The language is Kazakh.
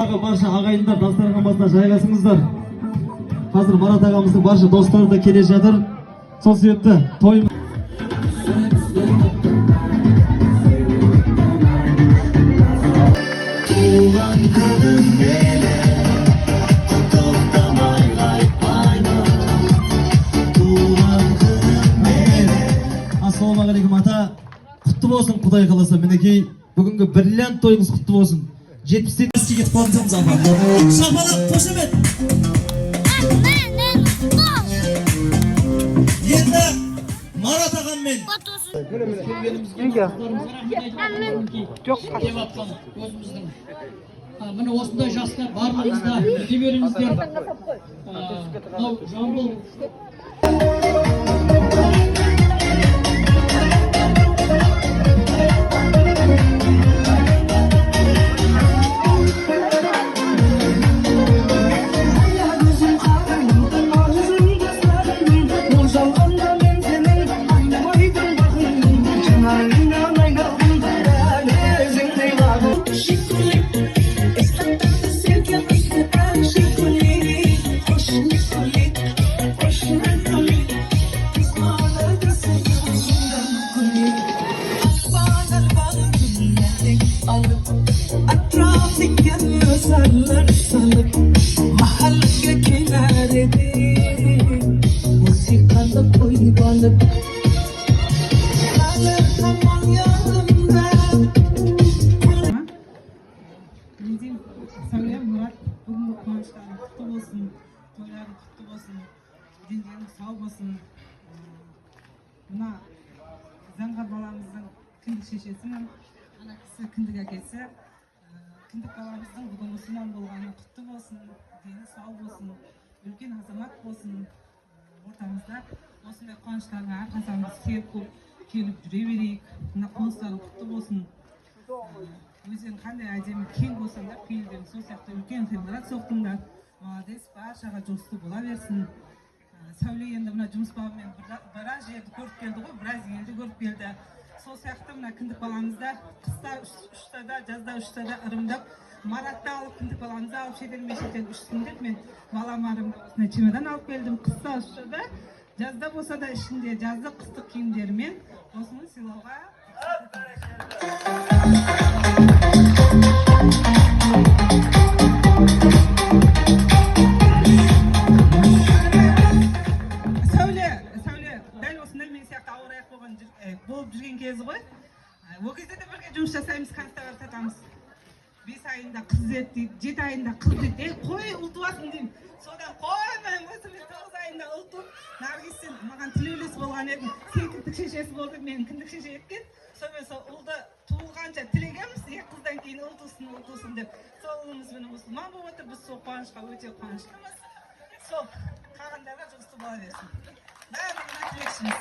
Barcha ағайындар дастархан басына жайғасыңыздар. Қазір Марат ағамыздың барша достары да келе жатыр. Сол себепті той Ассалаумағалейкум ата. Құтты болсын, Құдай қаласа. Мінекей бүгінгі бриллиант тойыңыз құтты болсын. 70-тен кетіп қалдыңыз апа. Шапалақ, қошемет. Енді Марат ағаммен міне осындай жастар барлығыңызда өте беріңіздер. Мынау Жамбыл Сәулем Мұрат, бүгінгі қуаныштарың құтты болсын, тойларың құтты болсын, денжерің сау болсын. Мына Заңғар баламыздың кіндік шешесімін, ана кісі кіндік әкесі. Кіндік баламыздың бүгін мұсылман болғаны құтты болсын, дені сау болсын, үлкен азамат болсын. Ортамызда осындай қуаныштарға әрқайсымыз келіп жүре берейік. Мына қоныстарың құтты болсын. Өзен қандай әдемі кең болсаңдар, пейілден сол сияқты үлкен ғимарат соқтыңдар. Молодец, баршаға жұмысты бола берсін. Сәуле енді мына жұмыс бабымен біраз жерді көріп келді ғой, біраз елді көріп келді. Сол сияқты мына кіндік баламызда қыста ұшса да, жазда ұшса да ырымдап, Маратты алып, кіндік баламызды алып шетел мешеттен ұшсын деп мен балам арымда чемодан алып келдім. Қыста ұшса да, жазда болса да ішінде жазды қыстық киімдерімен осыны сыйлауға. Сәуле, дәл осындай мен сияқты ауыр аяқ болып жүрген кезі ғой. Ол кезде де бірге жұмыс жасаймыз, констагар сатамыз. 5 айында қыз еді, 7 айында қыз еді. Қой ұл туасың деймін. Содан қоймайым, осымен 9 айында ұл туып, Наргизден маған тілеулес болған едім. Сен кіндік шешесі болды, мен кіндік шеше еткен. Сонымен сол ұлды туылғанша тілегенбіз, 2 қыздан кейін ұл тусын деп. Сол ұлымыз міне мұсылман болып отыр, біз сол қуанышқа өте қуаныштымыз. Сол қалғандарға жұмысты бола берсін. Бәріміз тілекшіміз.